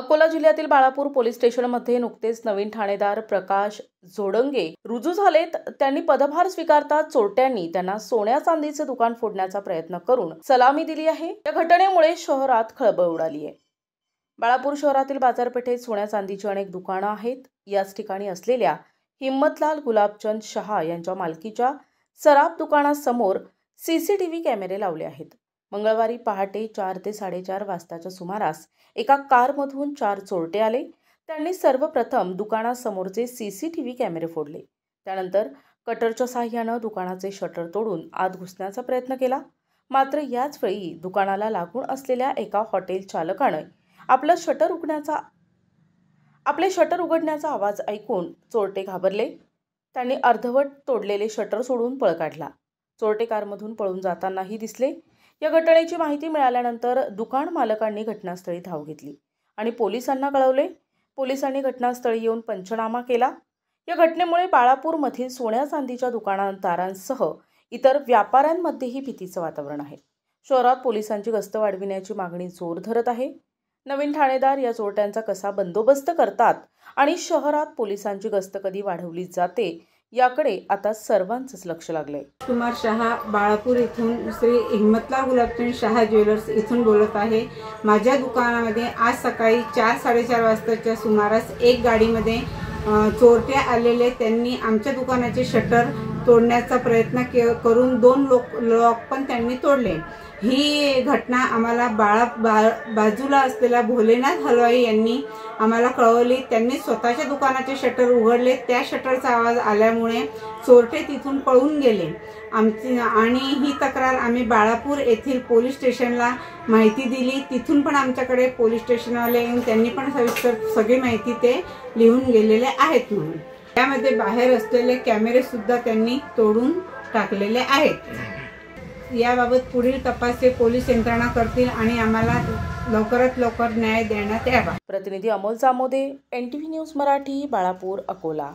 अकोला जिल्ह्यातील बाळापूर पोलीस स्टेशनमध्ये नुकतेच नवीन ठाणेदार प्रकाश जोडंगे रुजू झालेत। त्यांनी पदभार स्वीकारताच चोरट्यांनी त्यांना सोन्या चांदीचे दुकान फोडण्याचा प्रयत्न करून सलामी दिली आहे। या घटनेमुळे शहरात खळबळ उडाली आहे। बाळापूर शहरातील बाजारपेठेत सोन्या चांदीची अनेक दुकानं आहेत। याच ठिकाणी असलेल्या हिम्मतलाल गुलाबचंद शहा यांच्या मालकीच्या सराफ दुकानासमोर सीसीटीव्ही कॅमेरे लावले आहेत। मंगळवारी पहाटे 4 ते 4:30 वाजताच्या सुमारास एका कारमधून 4 चोरटे आले। त्यांनी सर्वप्रथम दुकानासमोरचे सीसीटीव्ही कॅमेरे फोडले। त्यानंतर कटरच्या सहाय्याने दुकानाचे शटर तोडून आत घुसण्याचा प्रयत्न केला। मात्र याच वेळी दुकानाला लागून असलेल्या एका हॉटेल चालकाने आपले शटर उघडण्याचा आवाज ऐकून चोरटे घाबरले। त्यांनी अर्धवट तोडलेले शटर सोडून पळ काढला। चोरटे कारमधून पळून जातानाही दिसले। या घटनेची माहिती मिळाल्यानंतर दुकान मालकांनी घटनास्थळी धाव घेतली आणि पोलिसांना कळवले। पोलिसांनी घटनास्थळी येऊन पंचनामा केला। या घटनेमुळे बाळापूरमधील सोन्या चांदीच्या दुकानदारांसह इतर व्यापाऱ्यांमध्येही भीतीचे वातावरण आहे। शहरात पोलिसांची गस्त वाढविण्याची मागणी जोर धरत आहे। नवीन ठाणेदार या चोरट्यांचा कसा बंदोबस्त करतात आणि शहरात पोलिसांची गस्त कधी वाढवली जाते याकडे आता सर्वांचंच लक्ष लागलंय। कुमार शहा बाळापूर इथून श्री हिम्मतलाल गुलाबचंद शहा ज्वेलर्स इथून बोलत आहे। माझ्या दुकानामध्ये आज सकाळी 4-4:30 वाजताच्या सुमारास एक गाडीमध्ये चोरटे आलेले त्यांनी आमच्या दुकानाचे शटर तोडण्याचा प्रयत्न करून 2 लॉक पण त्यांनी तोडले। ही घटना आम्हाला बाजूला असलेल्या भोलेनाथ हलवाई यांनी आम्हाला कळवली। त्यांनी स्वतःच्या दुकानाचे शटर उघडले। त्या शटरचा आवाज आल्यामुळे चोरटे तिथून पळून गेले। आणि ही तक्रार आम्ही बाळापूर येथील पोलीस स्टेशनला माहिती दिली। तिथून पण आमच्याकडे पोलीस स्टेशनवाले येऊन त्यांनी पण सविस्तर सगळी माहिती ते लिहून गेलेले आहेत। म्हणून त्यामध्ये बाहेर असलेले कॅमेरे सुद्धा त्यांनी तोडून टाकलेले आहेत। याबाबत पुढील तपास पोलीस यंत्रणा करतील आणि आम्हाला लवकरात लवकर न्याय देण्यात यावा। प्रतिनिधी अमोल जामोदे, NTV न्यूज मराठी, बाळापूर, अकोला।